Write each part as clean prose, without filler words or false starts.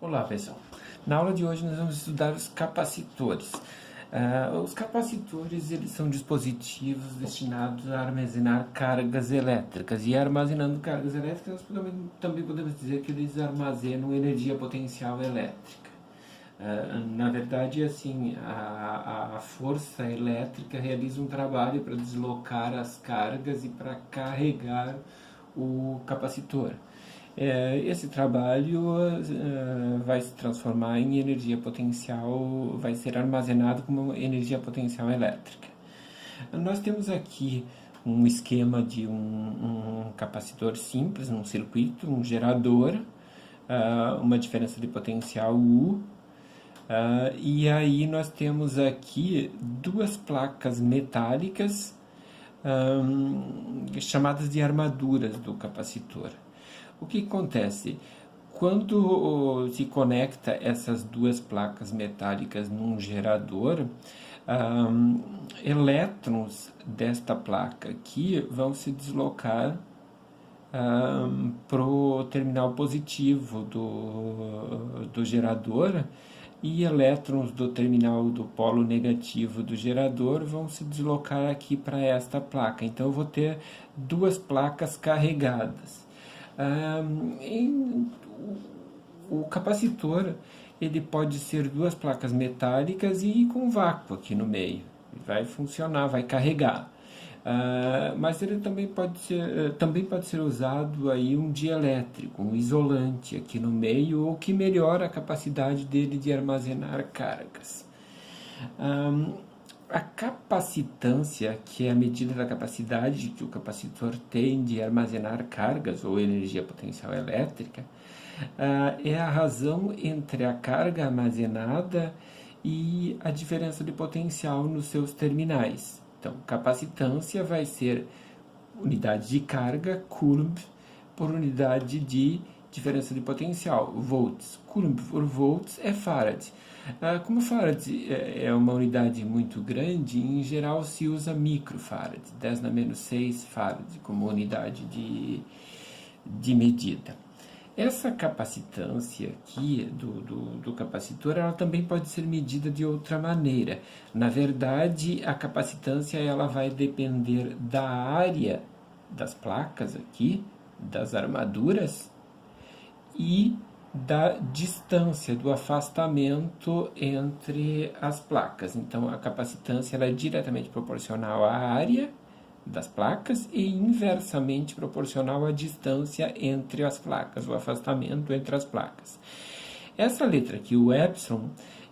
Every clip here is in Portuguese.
Olá, pessoal. Na aula de hoje nós vamos estudar os capacitores. Os capacitores eles são dispositivos destinados a armazenar cargas elétricas. E armazenando cargas elétricas, nós também podemos dizer que eles armazenam energia potencial elétrica. Na verdade, assim, a força elétrica realiza um trabalho para deslocar as cargas e para carregar o capacitor. Esse trabalho vai se transformar em energia potencial, vai ser armazenado como energia potencial elétrica. Nós temos aqui um esquema de um capacitor simples, um circuito, um gerador, uma diferença de potencial U, e aí nós temos aqui duas placas metálicas chamadas de armaduras do capacitor. O que acontece? Quando se conecta essas duas placas metálicas num gerador, elétrons desta placa aqui vão se deslocar para o terminal positivo do gerador e elétrons do terminal do polo negativo do gerador vão se deslocar aqui para esta placa. Então eu vou ter duas placas carregadas. O capacitor ele pode ser duas placas metálicas e com vácuo aqui no meio. Vai funcionar, vai carregar. Mas ele também pode ser usado aí um dielétrico, um isolante aqui no meio, ou que melhora a capacidade dele de armazenar cargas. A capacitância, que é a medida da capacidade que o capacitor tem de armazenar cargas ou energia potencial elétrica, é a razão entre a carga armazenada e a diferença de potencial nos seus terminais. Então, capacitância vai ser unidade de carga, Coulomb, por unidade de diferença de potencial, volts. Coulomb por volts é Farad. Como Farad é uma unidade muito grande, em geral se usa microfarad, 10 na menos 6 farad, como unidade de medida. Essa capacitância aqui do capacitor, ela também pode ser medida de outra maneira. Na verdade, a capacitância ela vai depender da área das placas aqui, das armaduras, e da distância, do afastamento entre as placas. Então, a capacitância ela é diretamente proporcional à área das placas e inversamente proporcional à distância entre as placas, o afastamento entre as placas. Essa letra aqui, o epsilon,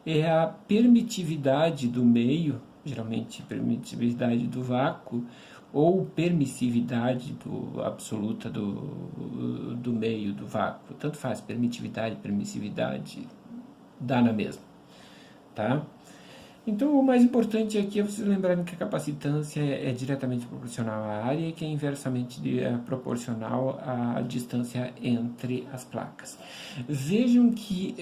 é a permitividade do meio, geralmente permitividade do vácuo, ou permissividade absoluta do meio, do vácuo. Tanto faz, permissividade, dá na mesma. Tá? Então, o mais importante aqui é vocês lembrarem que a capacitância é diretamente proporcional à área e que é inversamente proporcional à distância entre as placas. Vejam que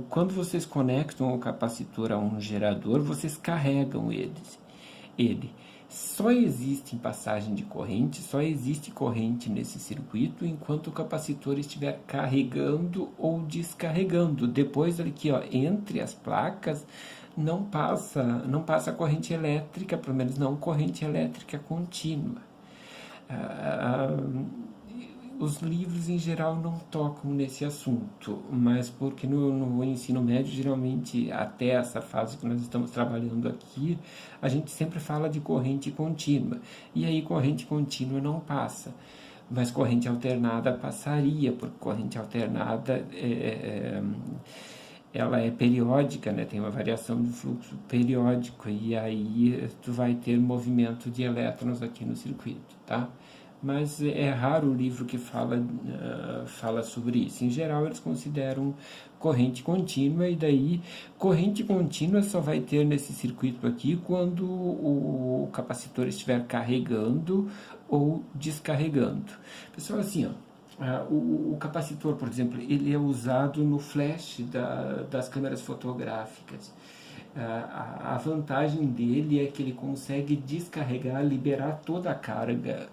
quando vocês conectam o capacitor a um gerador, vocês carregam ele. Só existe passagem de corrente, só existe corrente nesse circuito enquanto o capacitor estiver carregando ou descarregando. Depois aqui, entre as placas, não passa corrente elétrica, pelo menos não corrente elétrica contínua. Os livros em geral não tocam nesse assunto, mas porque no ensino médio, geralmente, até essa fase que nós estamos trabalhando aqui, a gente sempre fala de corrente contínua, e aí corrente contínua não passa, mas corrente alternada passaria, porque corrente alternada ela é periódica, né? Tem uma variação de fluxo periódico, e aí tu vai ter movimento de elétrons aqui no circuito, tá? Mas é raro o livro que fala sobre isso. Em geral, eles consideram corrente contínua, e daí corrente contínua só vai ter nesse circuito aqui quando o capacitor estiver carregando ou descarregando. Pessoal, assim, o capacitor, por exemplo, ele é usado no flash das câmeras fotográficas. A vantagem dele é que ele consegue descarregar, liberar toda a carga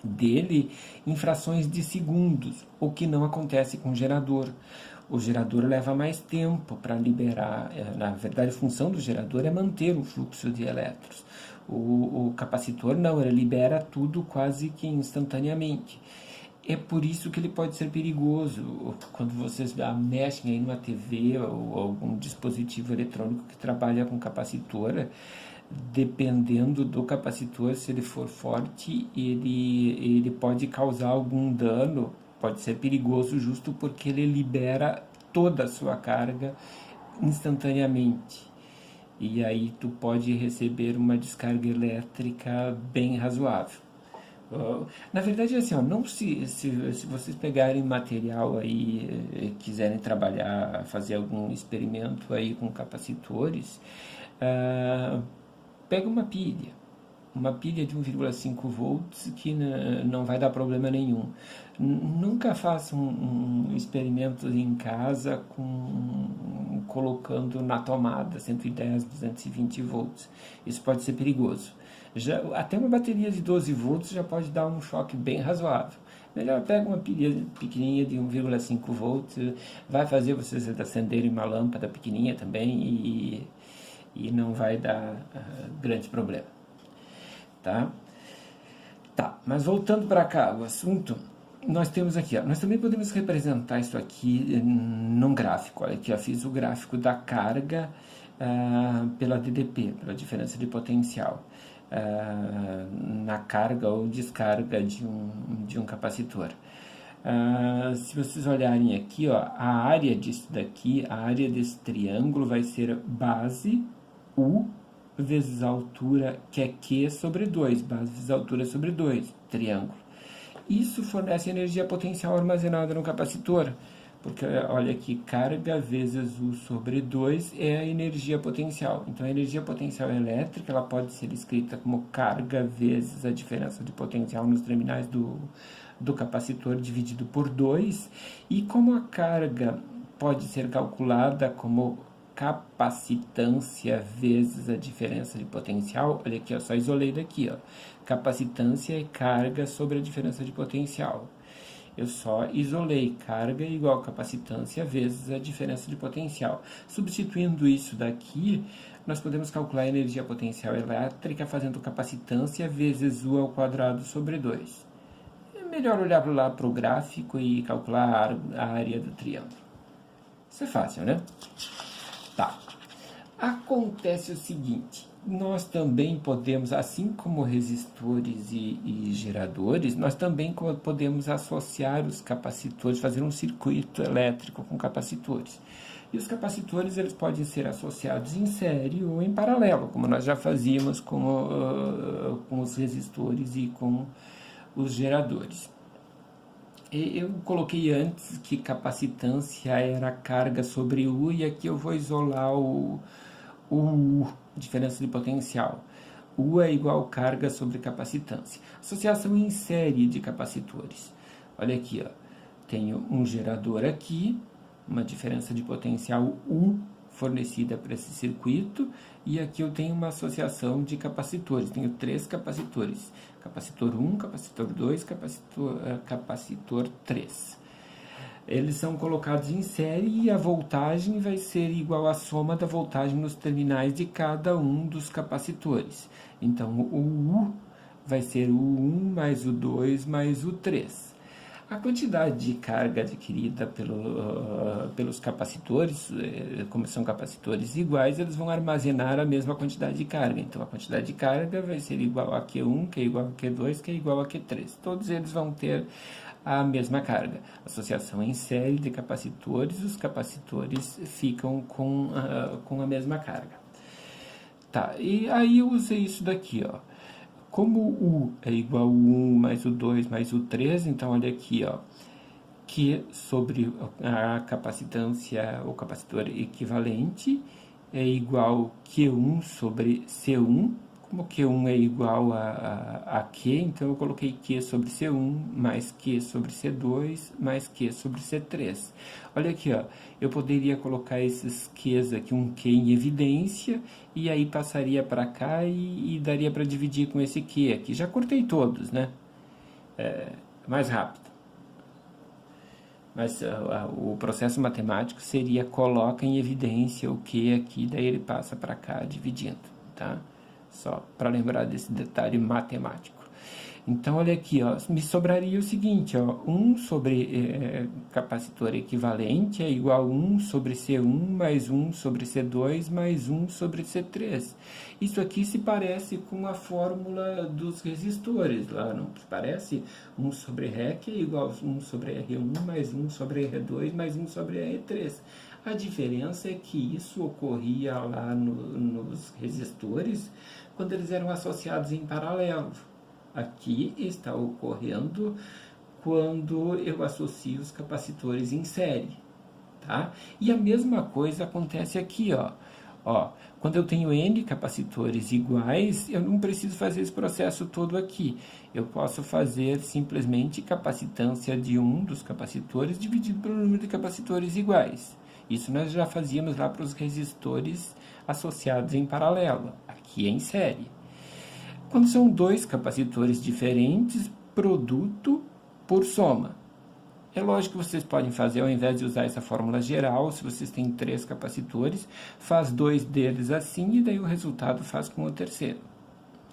dele em frações de segundos, o que não acontece com o gerador. O gerador leva mais tempo para liberar, na verdade a função do gerador é manter o fluxo de elétrons. O capacitor não, ele libera tudo quase que instantaneamente. É por isso que ele pode ser perigoso. Quando vocês mexem aí numa TV ou algum dispositivo eletrônico que trabalha com capacitor, dependendo do capacitor, se ele for forte, ele pode causar algum dano, pode ser perigoso justo porque ele libera toda a sua carga instantaneamente. E aí tu pode receber uma descarga elétrica bem razoável. Na verdade, assim, ó, não se vocês pegarem material aí, quiserem trabalhar, fazer algum experimento aí com capacitores, ah, pega uma pilha de 1,5 volts que não vai dar problema nenhum. Nunca faça um experimento em casa colocando na tomada 110, 220 volts. Isso pode ser perigoso. Até uma bateria de 12 volts já pode dar um choque bem razoável. Melhor pega uma pilha pequenininha de 1,5 volts, vai fazer vocês acenderem uma lâmpada pequenininha também e não vai dar grande problema. Tá, mas voltando para cá, o assunto, nós temos aqui, ó, nós também podemos representar isso aqui num gráfico. Olha aqui, eu fiz o gráfico da carga pela DDP, pela diferença de potencial, na carga ou descarga de um capacitor. Se vocês olharem aqui, ó, a área disso daqui, a área desse triângulo vai ser base U vezes a altura, que é Q sobre 2, base vezes a altura sobre 2, triângulo. Isso fornece energia potencial armazenada no capacitor, porque olha aqui, carga vezes U sobre 2 é a energia potencial. Então a energia potencial elétrica ela pode ser escrita como carga vezes a diferença de potencial nos terminais do capacitor dividido por 2, e como a carga pode ser calculada como capacitância vezes a diferença de potencial, olha aqui, eu só isolei daqui, ó, capacitância é carga sobre a diferença de potencial. Eu só isolei carga igual capacitância vezes a diferença de potencial. Substituindo isso daqui, nós podemos calcular a energia potencial elétrica fazendo capacitância vezes U ao quadrado sobre 2. É melhor olhar lá para o gráfico e calcular a área do triângulo. Isso é fácil, né? Tá. Acontece o seguinte, nós também podemos, assim como resistores e geradores, nós também podemos associar os capacitores, fazer um circuito elétrico com capacitores. E os capacitores eles podem ser associados em série ou em paralelo, como nós já fazíamos com os resistores e com os geradores. Eu coloquei antes que capacitância era carga sobre U, e aqui eu vou isolar o U, diferença de potencial. U é igual carga sobre capacitância. Associação em série de capacitores. Olha aqui, ó, tenho um gerador aqui, uma diferença de potencial U fornecida para esse circuito, e aqui eu tenho uma associação de capacitores, tenho 3 capacitores, capacitor 1, capacitor 2, capacitor 3. Eles são colocados em série e a voltagem vai ser igual à soma da voltagem nos terminais de cada um dos capacitores. Então, o U vai ser o 1 mais o 2 mais o 3. A quantidade de carga adquirida pelos capacitores, como são capacitores iguais, eles vão armazenar a mesma quantidade de carga. Então, a quantidade de carga vai ser igual a Q1, que é igual a Q2, que é igual a Q3. Todos eles vão ter a mesma carga. Associação em série de capacitores, os capacitores ficam com a mesma carga. Tá, e aí eu usei isso daqui, ó. Como o U é igual a 1 mais o 2 mais o 3, então olha aqui, ó, Q sobre a capacitância, o capacitor equivalente, é igual a Q1 sobre C1. Como Q1 é igual a Q, então eu coloquei Q sobre C1 mais Q sobre C2 mais Q sobre C3. Olha aqui, ó, eu poderia colocar esses Qs aqui, um Q em evidência, e aí passaria para cá e daria para dividir com esse Q aqui. Já cortei todos, né? mais rápido. Mas o processo matemático seria coloca em evidência o que aqui, daí ele passa para cá dividindo, tá? Só para lembrar desse detalhe matemático. Então, olha aqui, ó, me sobraria o seguinte, ó, 1 sobre capacitor equivalente é igual a 1 sobre C1 mais 1 sobre C2 mais 1 sobre C3. Isso aqui se parece com a fórmula dos resistores, lá não parece? 1 sobre REC é igual a 1 sobre R1 mais 1 sobre R2 mais 1 sobre R3. A diferença é que isso ocorria lá nos resistores quando eles eram associados em paralelo. Aqui está ocorrendo quando eu associo os capacitores em série, tá? E a mesma coisa acontece aqui, ó. Quando eu tenho N capacitores iguais, eu não preciso fazer esse processo todo aqui. Eu posso fazer simplesmente capacitância de um dos capacitores dividido pelo número de capacitores iguais. Isso nós já fazíamos lá para os resistores associados em paralelo. Aqui é em série. Quando são dois capacitores diferentes, produto por soma. É lógico que vocês podem fazer, ao invés de usar essa fórmula geral, se vocês têm 3 capacitores, faz 2 deles assim e daí o resultado faz com o terceiro.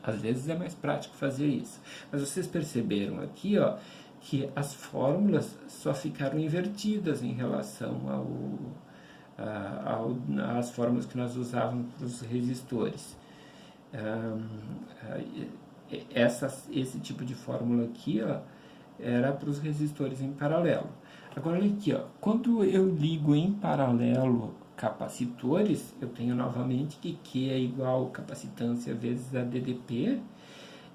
Às vezes é mais prático fazer isso. Mas vocês perceberam aqui, ó, que as fórmulas só ficaram invertidas em relação às fórmulas que nós usávamos para os resistores. Esse tipo de fórmula aqui, ó, era para os resistores em paralelo. Agora, olha aqui, ó, quando eu ligo em paralelo capacitores, eu tenho novamente que Q é igual a capacitância vezes a DDP,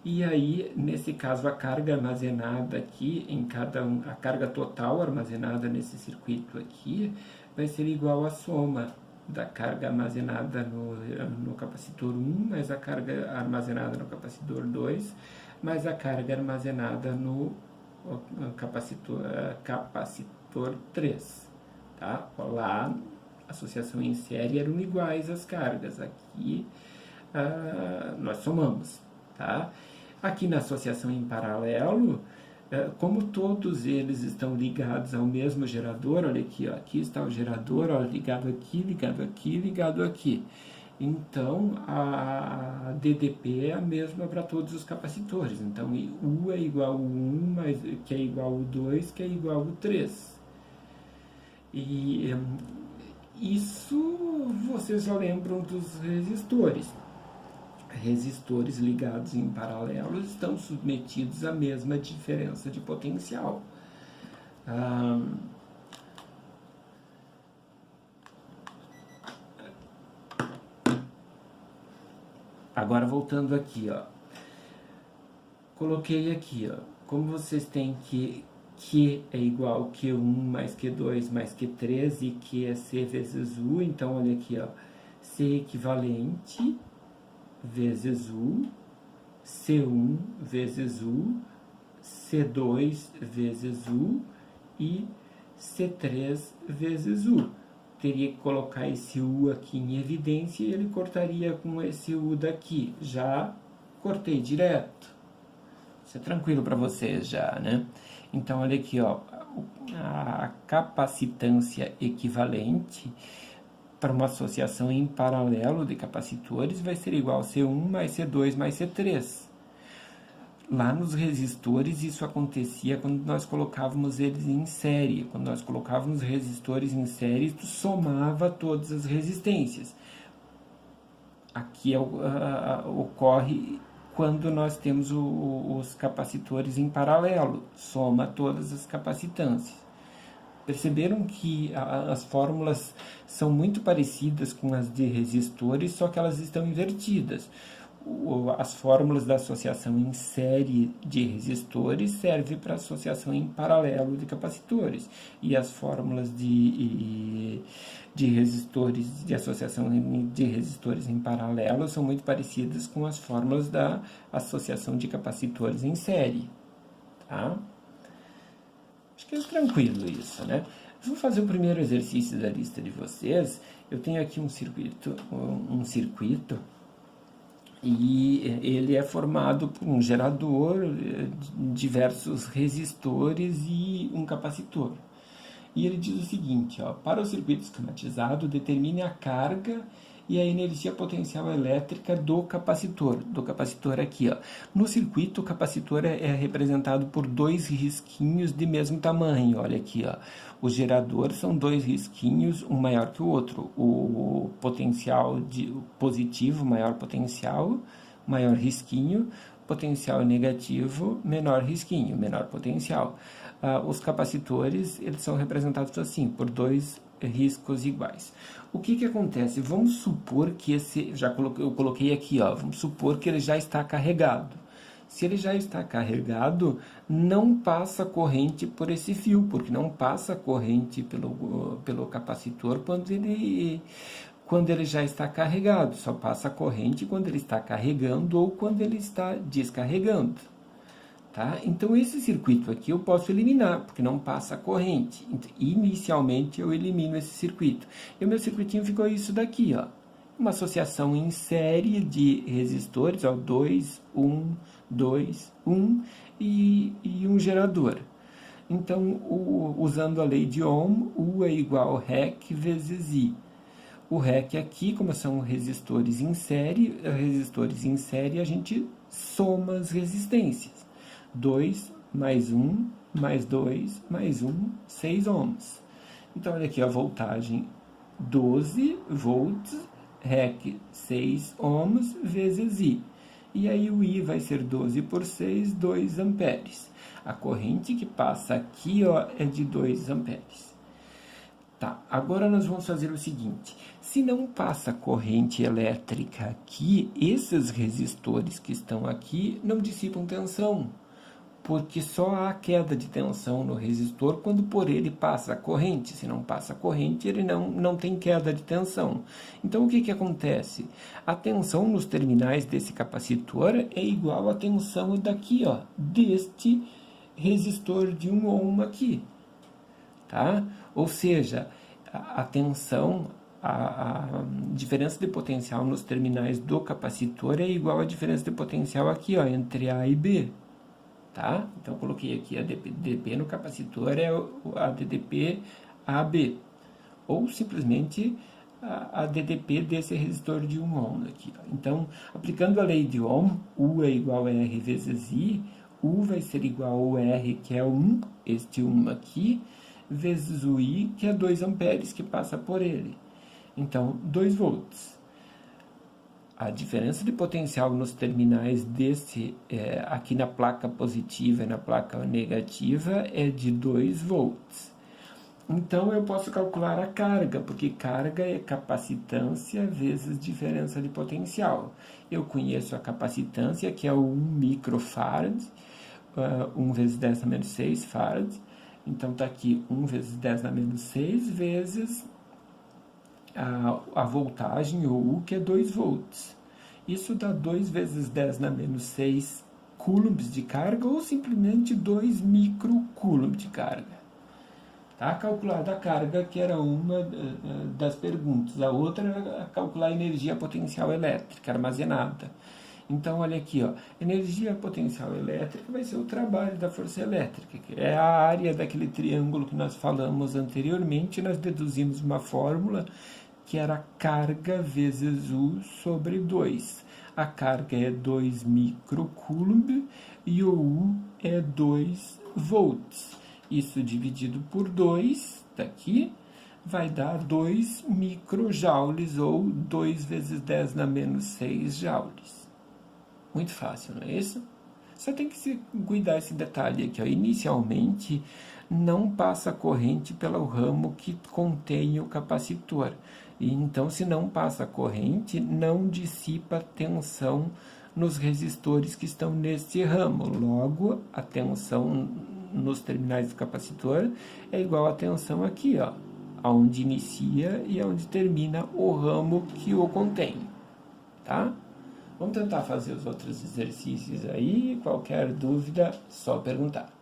e aí, nesse caso, a carga armazenada aqui, a carga total armazenada nesse circuito aqui, vai ser igual à soma da carga armazenada no capacitor 1, mais a carga armazenada no capacitor 2, mais a carga armazenada no capacitor 3. Tá? Lá, associação em série eram iguais as cargas. Aqui, nós somamos. Tá? Aqui na associação em paralelo, como todos eles estão ligados ao mesmo gerador, olha aqui, ó, aqui está o gerador, ó, ligado aqui, ligado aqui, ligado aqui. Então, a DDP é a mesma para todos os capacitores. Então, U é igual a 1, que é igual a 2, que é igual a 3. E isso vocês já lembram dos resistores. Resistores ligados em paralelo estão submetidos à mesma diferença de potencial. Agora voltando aqui, ó, coloquei aqui, ó, como vocês têm que Q é igual a Q1 mais Q2 mais Q3 e Q é C vezes U, então olha aqui, ó, C equivalente vezes U, C1 vezes U, C2 vezes U e C3 vezes U. Teria que colocar esse U aqui em evidência e ele cortaria com esse U daqui. Já cortei direto. Isso é tranquilo para vocês já, né? Então, olha aqui, ó, a capacitância equivalente para uma associação em paralelo de capacitores vai ser igual a C1 mais C2 mais C3. Lá nos resistores isso acontecia quando nós colocávamos eles em série. Quando nós colocávamos resistores em série, isso somava todas as resistências. Aqui ocorre quando nós temos os capacitores em paralelo, soma todas as capacitâncias. Perceberam que as fórmulas são muito parecidas com as de resistores, só que elas estão invertidas. As fórmulas da associação em série de resistores servem para associação em paralelo de capacitores. E as fórmulas de resistores, de associação de resistores em paralelo são muito parecidas com as fórmulas da associação de capacitores em série. Tá? Acho que é tranquilo isso, né? Vou fazer o primeiro exercício da lista de vocês. Eu tenho aqui um circuito E ele é formado por um gerador, diversos resistores e um capacitor. E ele diz o seguinte, ó, para o circuito esquematizado, determine a carga e a energia potencial elétrica do capacitor aqui, ó. No circuito, o capacitor é representado por dois risquinhos de mesmo tamanho, olha aqui, ó. O gerador são dois risquinhos, um maior que o outro. O potencial positivo, maior potencial, maior risquinho, potencial negativo, menor risquinho, menor potencial. Os capacitores, eles são representados assim, por dois riscos iguais. O que acontece? Vamos supor que eu coloquei aqui, ó, vamos supor que ele já está carregado. Se ele já está carregado, não passa corrente por esse fio, porque não passa corrente pelo capacitor quando ele já está carregado. Só passa corrente quando ele está carregando ou quando ele está descarregando. Tá? Então, esse circuito aqui eu posso eliminar, porque não passa corrente. Inicialmente, eu elimino esse circuito. E o meu circuitinho ficou isso daqui, ó. Uma associação em série de resistores, ó, 2, 1, 2, 1 e um gerador. Então, usando a lei de Ohm, U é igual a REC vezes I. O REC aqui, como são resistores em série, a gente soma as resistências. 2 mais 1 mais 2 mais 1, 6 ohms. Então, olha aqui a voltagem 12 volts, REC 6 ohms vezes I. E aí o I vai ser 12 por 6, 2 amperes. A corrente que passa aqui, ó, é de 2 amperes. Tá, agora nós vamos fazer o seguinte, se não passa corrente elétrica aqui, esses resistores que estão aqui não dissipam tensão, porque só há queda de tensão no resistor quando por ele passa a corrente. Se não passa a corrente, ele não tem queda de tensão. Então, o que acontece? A tensão nos terminais desse capacitor é igual à tensão daqui, ó, deste resistor de 1 ohm aqui. Tá? Ou seja, a tensão, a diferença de potencial nos terminais do capacitor é igual à diferença de potencial aqui, ó, entre A e B. Tá? Então, eu coloquei aqui a DP no capacitor, é a DDP AB, ou simplesmente a DDP desse resistor de 1 ohm aqui. Então, aplicando a lei de Ohm, U é igual a R vezes I, U vai ser igual ao R, que é 1, este 1 aqui, vezes o I, que é 2 amperes, que passa por ele. Então, 2 volts. A diferença de potencial nos terminais aqui na placa positiva e na placa negativa é de 2 volts. Então, eu posso calcular a carga, porque carga é capacitância vezes diferença de potencial. Eu conheço a capacitância, que é o 1 microfarad, 1 vezes 10 na menos 6 farad. Então, está aqui 1 vezes 10 na menos 6 vezes a voltagem, ou U, que é 2 volts. Isso dá 2 vezes 10 na menos 6 coulombs de carga, ou simplesmente 2 microcoulomb de carga. Tá? Calculada a carga, que era uma das perguntas. A outra era calcular a energia potencial elétrica armazenada. Então, olha aqui, ó, energia potencial elétrica vai ser o trabalho da força elétrica, que é a área daquele triângulo que nós falamos anteriormente. Nós deduzimos uma fórmula que era carga vezes U sobre 2. A carga é 2 microcoulomb e o U é 2 volts. Isso dividido por 2, daqui, vai dar 2 microjoules, ou 2 vezes 10 na menos 6 joules. Muito fácil, não é isso? Só tem que se cuidar esse detalhe aqui, ó. Inicialmente, não passa corrente pelo ramo que contém o capacitor. E então, se não passa corrente, não dissipa tensão nos resistores que estão nesse ramo. Logo, a tensão nos terminais do capacitor é igual à tensão aqui, ó, onde inicia e onde termina o ramo que o contém. Tá? Vamos tentar fazer os outros exercícios aí. Qualquer dúvida, só perguntar.